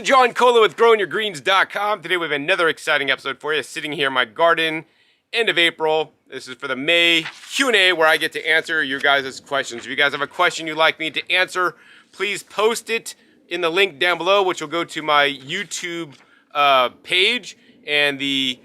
John Cola with GrowingYourGreens.com. Today we have another exciting episode for you. Sitting here in my garden, end of April. This is for the May Q&A where I get to answer your guys' questions. If you guys have a question you'd like me to answer, please post it in the link down below, which will go to my YouTube page. And the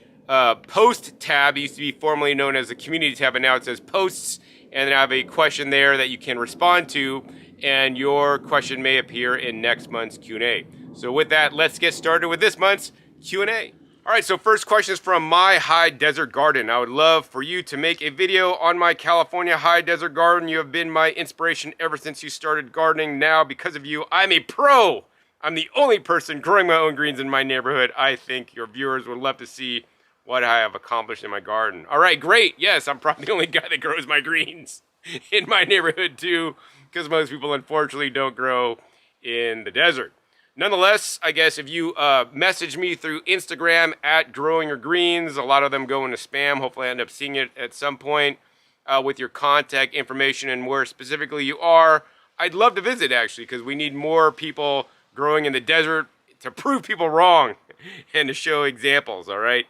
post tab used to be formerly known as the community tab, and now it says posts. And then I have a question there that you can respond to, and your question may appear in next month's Q&A. So with that, let's get started with this month's Q&A. All right, so first question is from My High Desert Garden. I would love for you to make a video on my California High Desert Garden. You have been my inspiration ever since you started gardening. Now, because of you, I'm a pro. I'm the only person growing my own greens in my neighborhood. I think your viewers would love to see what I have accomplished in my garden. All right, great. Yes, I'm probably the only guy that grows my greens in my neighborhood too, because most people unfortunately don't grow in the desert. Nonetheless, I guess if you message me through Instagram at Growing Your Greens, a lot of them go into spam. Hopefully I end up seeing it at some point with your contact information and where specifically you are. I'd love to visit actually, because we need more people growing in the desert to prove people wrong and to show examples, all right?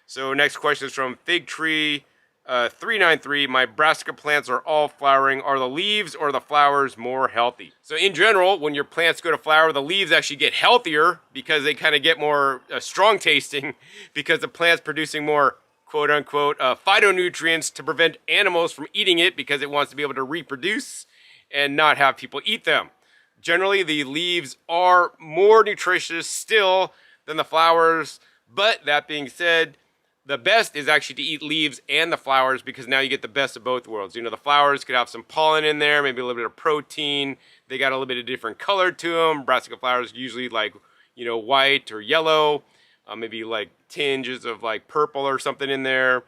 So next question is from Fig Tree 393. My brassica plants are all flowering. Are the leaves or the flowers more healthy? So in general, when your plants go to flower, the leaves actually get healthier because they kind of get more strong tasting because the plant's producing more quote unquote phytonutrients to prevent animals from eating it because it wants to be able to reproduce and not have people eat them. Generally, the leaves are more nutritious still than the flowers, but that being said, the best is actually to eat leaves and the flowers because now you get the best of both worlds. You know, the flowers could have some pollen in there, maybe a little bit of protein. They got a little bit of different color to them. Brassica flowers usually like, you know, white or yellow, maybe like tinges of like purple or something in there.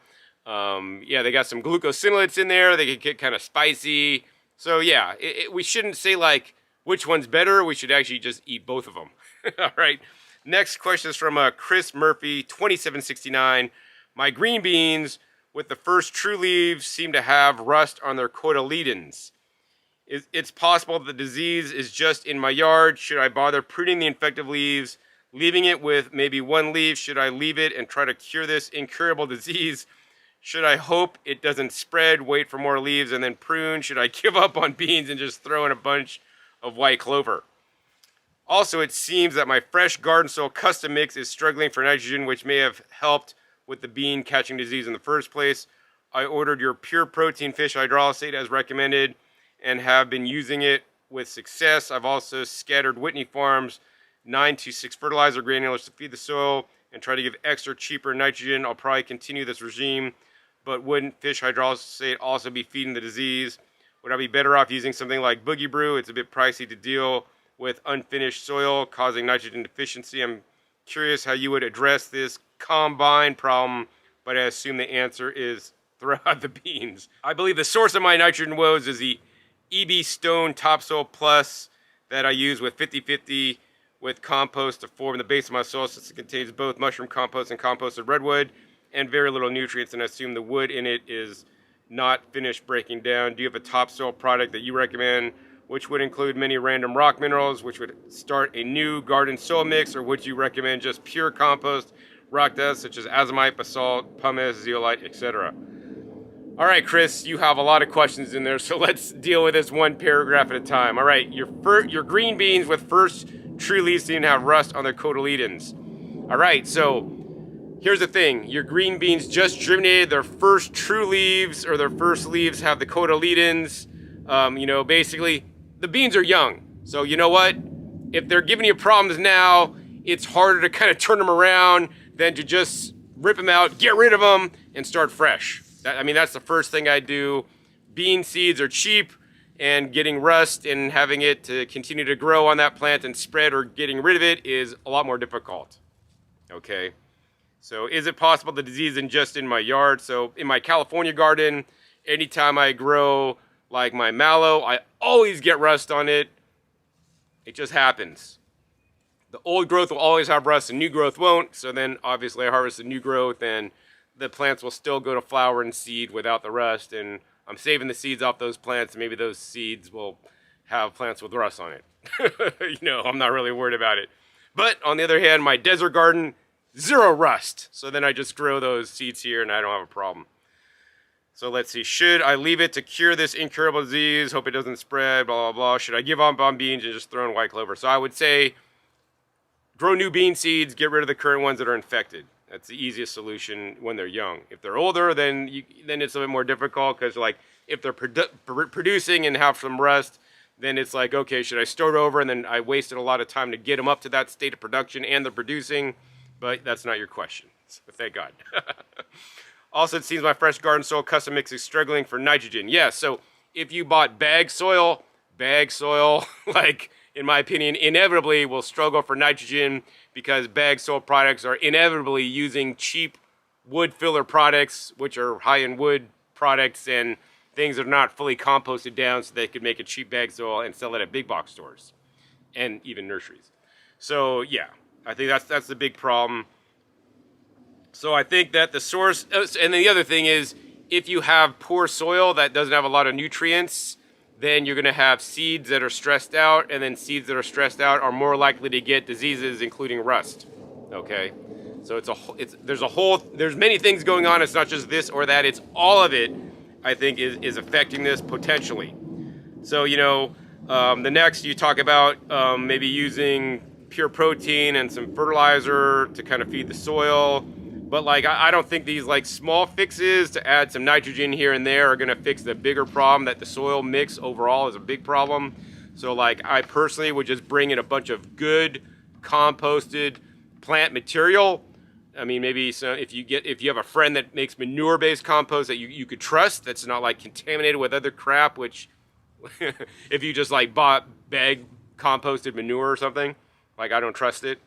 Yeah, they got some glucosinolates in there. They can get kind of spicy. So yeah, we shouldn't say like which one's better. We should actually just eat both of them. All right. Next question is from Chris Murphy, 2769. My green beans with the first true leaves seem to have rust on their cotyledons. It's possible that the disease is just in my yard. Should I bother pruning the infected leaves, leaving it with maybe one leaf? Should I leave it and try to cure this incurable disease? Should I hope it doesn't spread, wait for more leaves, and then prune? Should I give up on beans and just throw in a bunch of white clover? Also, it seems that my fresh garden soil custom mix is struggling for nitrogen, which may have helped with the bean catching disease in the first place. I ordered your pure protein fish hydrolysate as recommended and have been using it with success. I've also scattered Whitney Farms 9-6 fertilizer granules to feed the soil and try to give extra cheaper nitrogen. I'll probably continue this regime, but wouldn't fish hydrolysate also be feeding the disease? Would I be better off using something like Boogie Brew? It's a bit pricey to deal with unfinished soil causing nitrogen deficiency. I'm curious how you would address this combine problem, but I assume the answer is throw out the beans. I believe the source of my nitrogen woes is the EB Stone Topsoil Plus that I use with 50-50 with compost to form the base of my soil, since it contains both mushroom compost and composted redwood and very little nutrients, and I assume the wood in it is not finished breaking down. Do you have a topsoil product that you recommend, which would include many random rock minerals, which would start a new garden soil mix, or would you recommend just pure compost, rock dust, such as azomite, basalt, pumice, zeolite, etc.? All right, Chris, you have a lot of questions in there, so let's deal with this one paragraph at a time. All right, your green beans with first true leaves seem to have rust on their cotyledons. All right, so here's the thing. Your green beans just germinated. Their first true leaves, or their first leaves, have the cotyledons. You know, basically, the beans are young. So you know what? If they're giving you problems now, it's harder to kind of turn them around than to just rip them out, get rid of them, and start fresh. I mean, that's the first thing I do. Bean seeds are cheap, and getting rust and having it to continue to grow on that plant and spread, or getting rid of it, is a lot more difficult. Okay? So is it possible the disease isn't just in my yard? So in my California garden, anytime I grow like my mallow, I always get rust on it. It just happens. The old growth will always have rust and new growth won't. So then obviously I harvest the new growth and the plants will still go to flower and seed without the rust. And I'm saving the seeds off those plants, and maybe those seeds will have plants with rust on it. You know, I'm not really worried about it. But on the other hand, my desert garden, 0 rust. So then I just grow those seeds here and I don't have a problem. So let's see, should I leave it to cure this incurable disease? Hope it doesn't spread, blah, blah, blah. Should I give up on beans and just throw in white clover? So I would say grow new bean seeds, get rid of the current ones that are infected. That's the easiest solution when they're young. If they're older, then it's a bit more difficult because like if they're producing and have some rust, then it's like, okay, should I start over? And then I wasted a lot of time to get them up to that state of production and they're producing, but that's not your question. So thank God. Also, it seems my fresh garden soil custom mix is struggling for nitrogen. Yes, so if you bought bag soil, like in my opinion, inevitably will struggle for nitrogen because bag soil products are inevitably using cheap wood filler products, which are high-end wood products and things that are not fully composted down so they could make a cheap bag soil and sell it at big box stores and even nurseries. So yeah, I think that's the big problem. So I think that the source, and then the other thing is, if you have poor soil that doesn't have a lot of nutrients, then you're going to have seeds that are stressed out, and then seeds that are stressed out are more likely to get diseases, including rust. Okay, so there's many things going on. It's not just this or that. It's all of it. I think is affecting this potentially. So the next you talk about maybe using pure protein and some fertilizer to kind of feed the soil. But like, I don't think these like small fixes to add some nitrogen here and there are gonna fix the bigger problem that the soil mix overall is a big problem. So like, I personally would just bring in a bunch of good composted plant material. I mean, maybe if you have a friend that makes manure-based compost that you could trust, that's not like contaminated with other crap, which if you just like bought bag composted manure or something, like I don't trust it.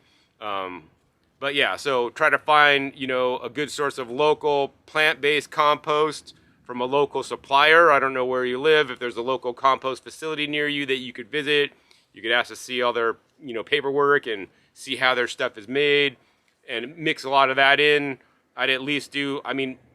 But yeah, so try to find, a good source of local plant-based compost from a local supplier. I don't know where you live. If there's a local compost facility near you that you could visit, you could ask to see all their, paperwork and see how their stuff is made and mix a lot of that in. I'd at least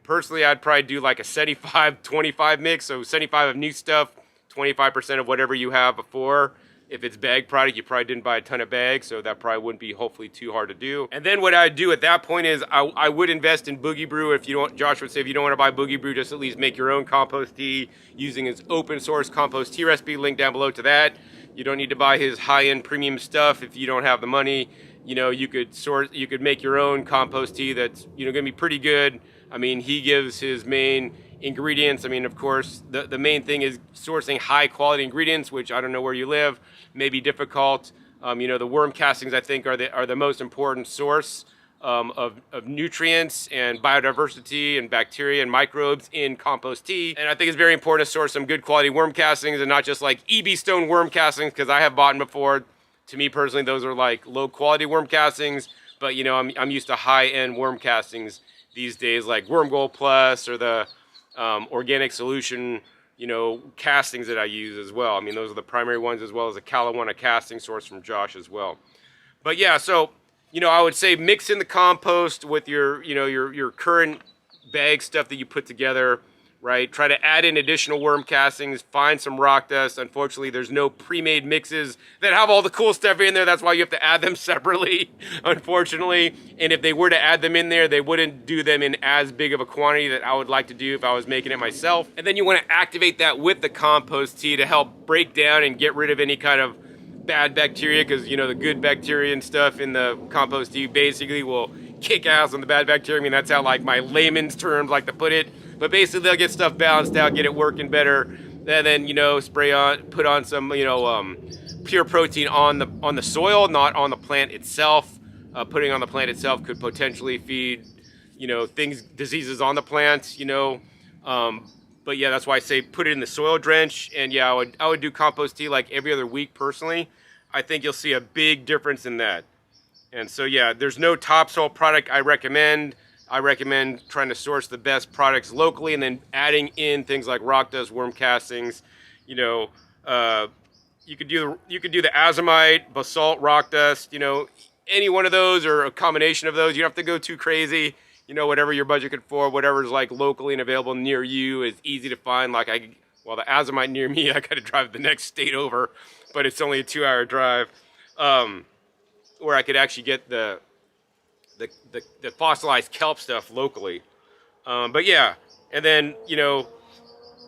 personally, I'd probably do like a 75-25 mix. So 75 of new stuff, 25% of whatever you have before. If it's bag product, you probably didn't buy a ton of bags, so that probably wouldn't be hopefully too hard to do. And then what I'd do at that point is I would invest in Boogie Brew. If you don't, Josh would say, if you don't want to buy Boogie Brew, just at least make your own compost tea using his open source compost tea recipe. Link down below to that. You don't need to buy his high-end premium stuff if you don't have the money. You could make your own compost tea that's gonna be pretty good. I mean, he gives his main ingredients. I mean, of course, the main thing is sourcing high quality ingredients, which I don't know where you live, may be difficult. The worm castings, I think, are the most important source of nutrients and biodiversity and bacteria and microbes in compost tea. And I think it's very important to source some good quality worm castings and not just like EB Stone worm castings, because I have bought them before. To me personally, those are like low quality worm castings, but I'm used to high end worm castings these days, like Worm Gold Plus or the organic solution, castings that I use as well. I mean, those are the primary ones, as well as a Calawana casting source from Josh as well. But yeah, so, I would say mix in the compost with your current bag stuff that you put together, right? Try to add in additional worm castings, find some rock dust. Unfortunately, there's no pre-made mixes that have all the cool stuff in there. That's why you have to add them separately, unfortunately. And if they were to add them in there, they wouldn't do them in as big of a quantity that I would like to do if I was making it myself. And then you want to activate that with the compost tea to help break down and get rid of any kind of bad bacteria, because the good bacteria and stuff in the compost tea basically will kick ass on the bad bacteria. I mean, that's how like my layman's terms like to put it. But basically, they'll get stuff balanced out, get it working better, and then put on some pure protein on the soil, not on the plant itself. Putting on the plant itself could potentially feed diseases on the plant. But yeah, that's why I say put it in the soil drench. And yeah, I would do compost tea like every other week personally. I think you'll see a big difference in that. And so yeah, there's no topsoil product I recommend. I recommend trying to source the best products locally and then adding in things like rock dust, worm castings. You could do the azomite, basalt, rock dust. Any one of those or a combination of those. You don't have to go too crazy. Whatever your budget could afford, whatever's like locally and available near you is easy to find. Like the azomite near me, I got to drive the next state over, but it's only a 2-hour drive. where I could actually get the fossilized kelp stuff locally. But yeah, and then, you know,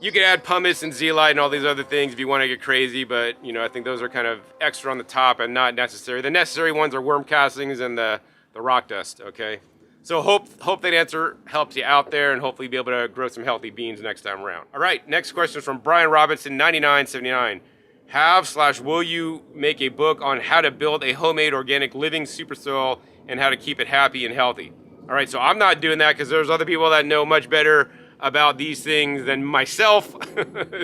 you could add pumice and zeolite and all these other things if you want to get crazy, but, you know, I think those are kind of extra on the top and not necessary. The necessary ones are worm castings and the rock dust, okay? So hope that answer helps you out there, and hopefully be able to grow some healthy beans next time around. All right, next question is from Brian Robinson, 9979. Will you make a book on how to build a homemade organic living super soil and how to keep it happy and healthy? All right, so I'm not doing that because there's other people that know much better about these things than myself.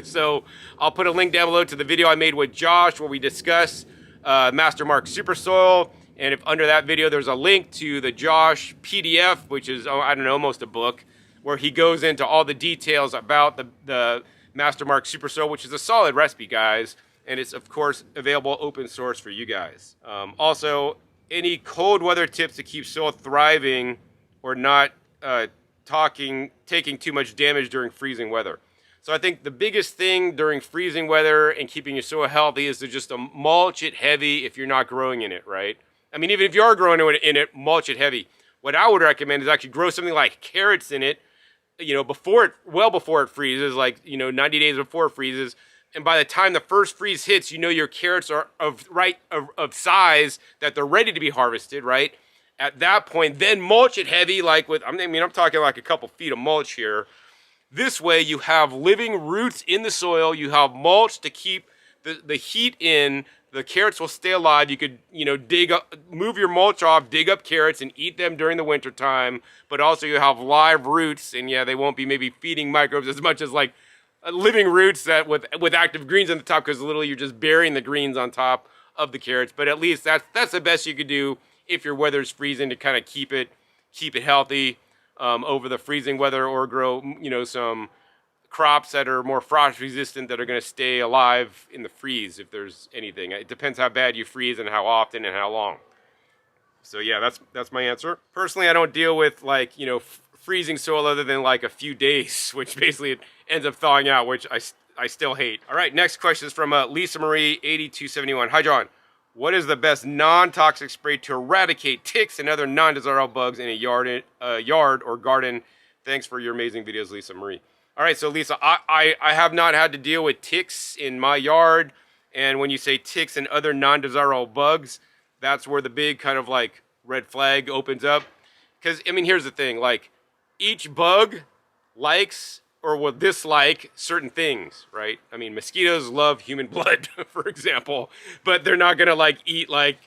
So I'll put a link down below to the video I made with Josh where we discuss Mastermark Super Soil. And if under that video, there's a link to the Josh PDF, which is, I don't know, almost a book, where he goes into all the details about the Mastermark Super Soil, which is a solid recipe, guys. And it's, of course, available open source for you guys. Also, any cold weather tips to keep soil thriving or not taking too much damage during freezing weather. So I think the biggest thing during freezing weather and keeping your soil healthy is to just mulch it heavy if you're not growing in it, right? I mean, even if you are growing in it, mulch it heavy. What I would recommend is actually grow something like carrots in it, you know, well before it freezes, like, you know, 90 days before it freezes. And by the time the first freeze hits, you know your carrots are of size that they're ready to be harvested, right? At that point, then mulch it heavy, like with, I'm talking like a couple feet of mulch here. This way you have living roots in the soil, you have mulch to keep the heat in, the carrots will stay alive. You could, you know, move your mulch off, dig up carrots and eat them during the winter time, but also you have live roots, and yeah, they won't be maybe feeding microbes as much as like living roots that with active greens on the top, because literally you're just burying the greens on top of the carrots. But at least that's the best you could do if your weather's freezing, to kind of keep it healthy over the freezing weather, or grow, you know, some crops that are more frost resistant that are going to stay alive in the freeze if there's anything. It depends how bad you freeze and how often and how long. So yeah, that's my answer. Personally, I don't deal with, like, you know, freezing soil other than like a few days, which basically it ends up thawing out, which I still hate. All right, next question is from Lisa Marie 8271. Hi John, what is the best non-toxic spray to eradicate ticks and other non-desirable bugs in a yard or garden? Thanks for your amazing videos, Lisa Marie. All right, so Lisa, I have not had to deal with ticks in my yard. And when you say ticks and other non-desirable bugs, that's where the big kind of like red flag opens up. Because, I mean, here's the thing, like, each bug likes or will dislike certain things, right? I mean, mosquitoes love human blood, for example, but they're not gonna like eat like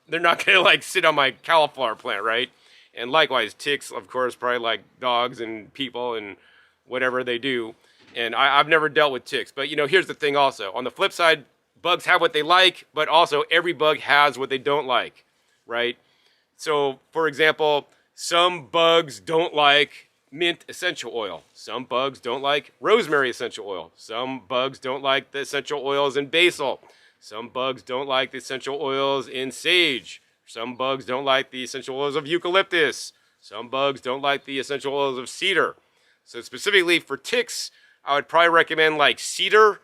they're not gonna like sit on my cauliflower plant, right? And likewise, ticks, of course, probably like dogs and people and whatever they do. And I've never dealt with ticks, but you know, here's the thing also. On the flip side, bugs have what they like, but also every bug has what they don't like, right? So, for example, some bugs don't like mint essential oil. Some bugs don't like rosemary essential oil. Some bugs don't like the essential oils in basil. Some bugs don't like the essential oils in sage. Some bugs don't like the essential oils of eucalyptus. Some bugs don't like the essential oils of cedar. So specifically for ticks, I would probably recommend like cedar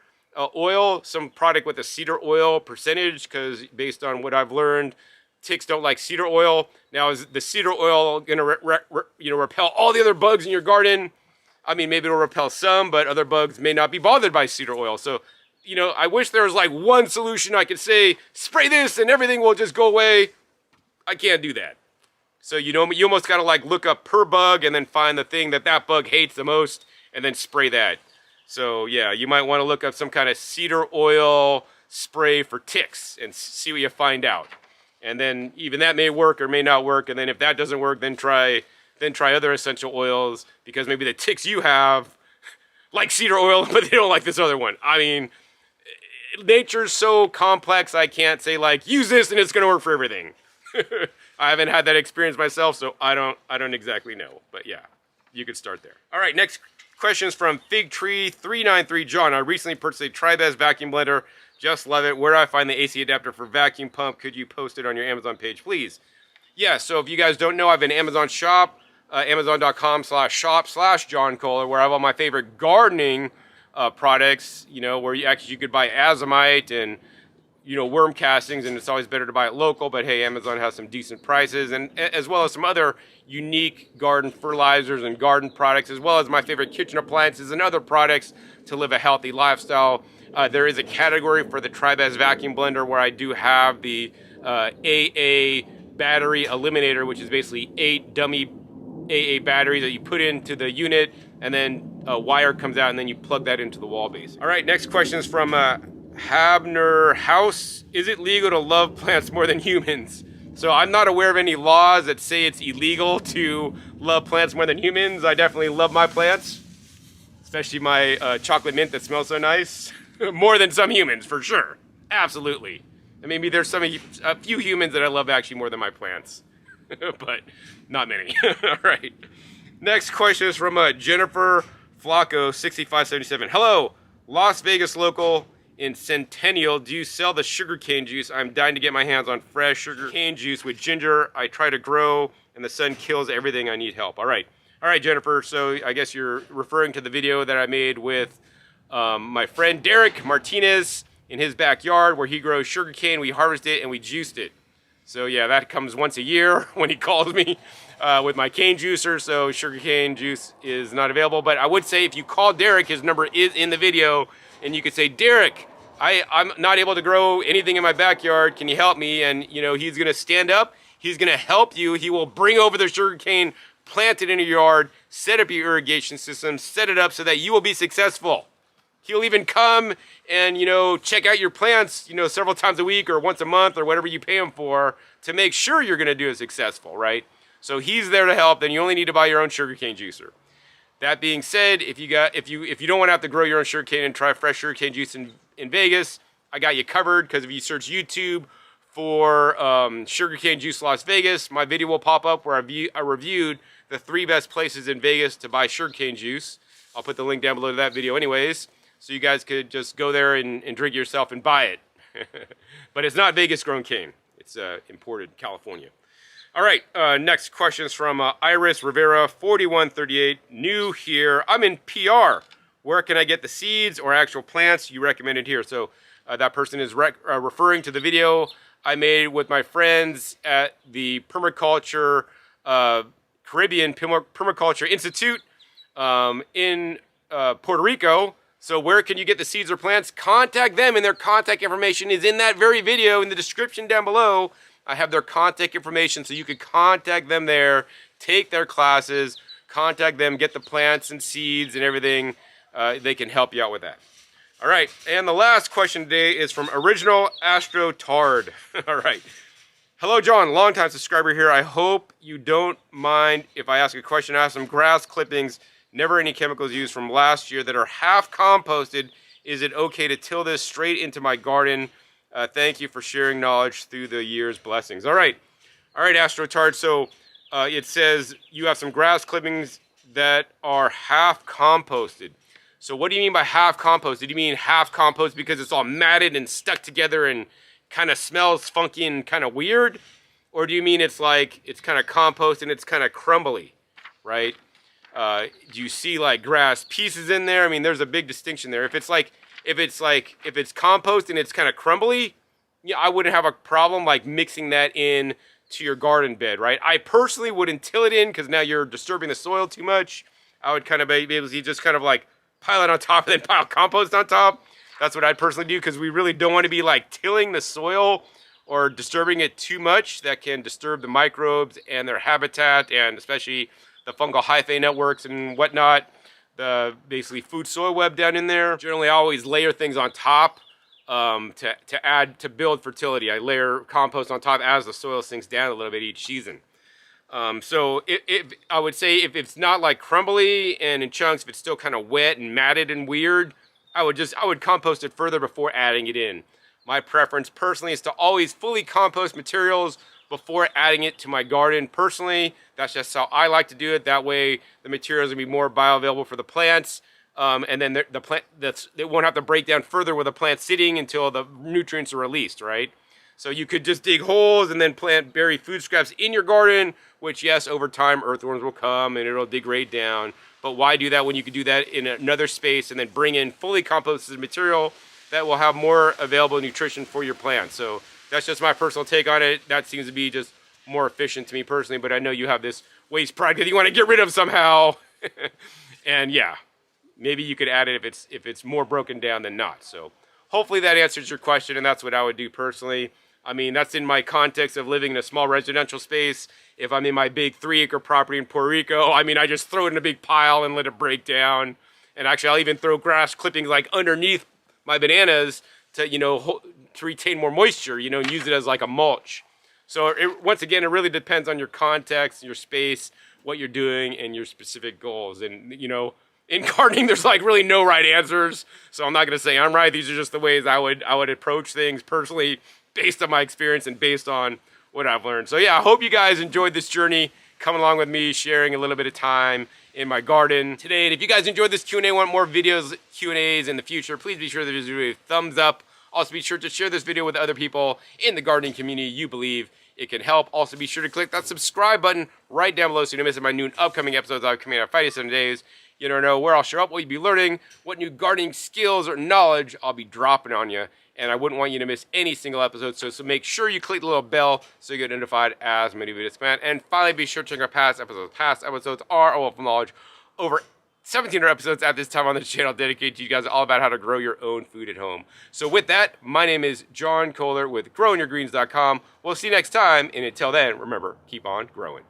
oil, some product with a cedar oil percentage, because based on what I've learned, ticks don't like cedar oil. Now, is the cedar oil going to repel all the other bugs in your garden? I mean, maybe it'll repel some, but other bugs may not be bothered by cedar oil. So, you know, I wish there was like one solution I could say, spray this and everything will just go away. I can't do that. So, you know, you almost got to like look up per bug and then find the thing that bug hates the most and then spray that. So, yeah, you might want to look up some kind of cedar oil spray for ticks and see what you find out. And then even that may work or may not work. And then if that doesn't work, then try other essential oils, because maybe the ticks you have like cedar oil, but they don't like this other one. I mean, nature's so complex, I can't say like, use this and it's going to work for everything. I haven't had that experience myself, so I don't exactly know. But yeah, you could start there. All right, next question is from Figtree393. John, I recently purchased a Tribest vacuum blender. Just love it. Where do I find the AC adapter for vacuum pump? Could you post it on your Amazon page, please? Yeah, so if you guys don't know, I have an Amazon shop, amazon.com/shop/John Kohler, where I have all my favorite gardening products, you know, where you could buy azomite and worm castings, and it's always better to buy it local, but hey, Amazon has some decent prices, and as well as some other unique garden fertilizers and garden products, as well as my favorite kitchen appliances and other products to live a healthy lifestyle. There is a category for the TriBest vacuum blender where I do have the AA battery eliminator, which is basically 8 dummy AA batteries that you put into the unit, and then a wire comes out, and then you plug that into the wall base. All right, next question is from Habner House. Is it legal to love plants more than humans? So I'm not aware of any laws that say it's illegal to love plants more than humans. I definitely love my plants, especially my chocolate mint that smells so nice. More than some humans, for sure. Absolutely. And maybe there's a few humans that I love actually more than my plants, but not many. All right. Next question is from Jennifer Flacco, 6577. Hello, Las Vegas local in Centennial. Do you sell the sugarcane juice? I'm dying to get my hands on fresh sugarcane juice with ginger. I try to grow, and the sun kills everything. I need help. All right, Jennifer. So I guess you're referring to the video that I made with my friend Derek Martinez in his backyard, where he grows sugarcane. We harvest it and we juiced it. So yeah, that comes once a year when he calls me with my cane juicer. So sugarcane juice is not available. But I would say if you call Derek, his number is in the video, and you could say, Derek, I'm not able to grow anything in my backyard. Can you help me? And he's gonna stand up. He's gonna help you. He will bring over the sugarcane, plant it in your yard, set up your irrigation system, set it up so that you will be successful. He'll even come and, check out your plants, several times a week or once a month or whatever you pay him for to make sure you're going to do it successful, right? So he's there to help. Then you only need to buy your own sugarcane juicer. That being said, if you don't want to have to grow your own sugarcane and try fresh sugarcane juice in Vegas, I got you covered, because if you search YouTube for sugarcane juice Las Vegas, my video will pop up where I reviewed the 3 best places in Vegas to buy sugarcane juice. I'll put the link down below to that video anyways, so you guys could just go there and drink it yourself and buy it. But it's not Vegas grown cane. It's imported California. All right, next question is from Iris Rivera, 4138, new here. I'm in PR. Where can I get the seeds or actual plants you recommended here? So that person is referring to the video I made with my friends at the Permaculture, Caribbean Permaculture Institute in Puerto Rico. So where can you get the seeds or plants? Contact them, and their contact information is in that very video in the description down below. I have their contact information, so you can contact them there, take their classes, contact them, get the plants and seeds and everything. They can help you out with that. All right, and the last question today is from Original Astro Tard. All right. Hello, John, longtime subscriber here. I hope you don't mind if I ask a question. I have some grass clippings, never any chemicals used, from last year that are half composted. Is it okay to till this straight into my garden? Thank you for sharing knowledge through the years. Blessings. All right, AstroTard. So it says you have some grass clippings that are half composted. So what do you mean by half composted? Do you mean half compost because it's all matted and stuck together and kind of smells funky and kind of weird? Or do you mean it's like it's kind of compost and it's kind of crumbly, right? Do you see like grass pieces in there? I mean, there's a big distinction there. If it's compost and it's kind of crumbly, yeah, I wouldn't have a problem like mixing that in to your garden bed, right? I personally wouldn't till it in because now you're disturbing the soil too much. I would kind of be able to just kind of like pile it on top and then pile compost on top. That's what I'd personally do, because we really don't want to be like tilling the soil or disturbing it too much. That can disturb the microbes and their habitat, and especially the fungal hyphae networks and whatnot. The basically food soil web down in there. Generally, I always layer things on top to build fertility. I layer compost on top as the soil sinks down a little bit each season. So I would say if it's not like crumbly and in chunks, if it's still kind of wet and matted and weird, I would compost it further before adding it in. My preference personally is to always fully compost materials before adding it to my garden. Personally, that's just how I like to do it. That way the materials will be more bioavailable for the plants. And then the plant it won't have to break down further with the plant sitting until the nutrients are released, right? So you could just dig holes and then bury food scraps in your garden, which yes, over time earthworms will come and it'll degrade down. But why do that when you could do that in another space and then bring in fully composted material that will have more available nutrition for your plants. So that's just my personal take on it. That seems to be just more efficient to me personally, but I know you have this waste product that you want to get rid of somehow. And yeah, maybe you could add it if it's more broken down than not. So hopefully that answers your question, and that's what I would do personally. I mean, that's in my context of living in a small residential space. If I'm in my big 3-acre property in Puerto Rico, I mean, I just throw it in a big pile and let it break down. And actually, I'll even throw grass clippings like underneath my bananas to, to retain more moisture, and use it as like a mulch. So once again, it really depends on your context, your space, what you're doing, and your specific goals. And, in gardening, there's like really no right answers. So I'm not going to say I'm right. These are just the ways I would approach things personally based on my experience and based on what I've learned. So yeah, I hope you guys enjoyed this journey, coming along with me, sharing a little bit of time in my garden today. And if you guys enjoyed this Q&A, want more videos, Q&As in the future, please be sure to give a thumbs up. Also be sure to share this video with other people in the gardening community you believe it can help. Also be sure to click that subscribe button right down below so you don't miss my new upcoming episodes I'll be coming out 5 to 7 days. You never know where I'll show up, what you'll be learning, what new gardening skills or knowledge I'll be dropping on you. And I wouldn't want you to miss any single episode, so make sure you click the little bell so you get notified as many videos come out. And finally, be sure to check our past episodes. Past episodes are a wealth of knowledge. Over 1,700 episodes at this time on this channel dedicated to you guys all about how to grow your own food at home. So with that, my name is John Kohler with GrowingYourGreens.com. We'll see you next time, and until then, remember, keep on growing.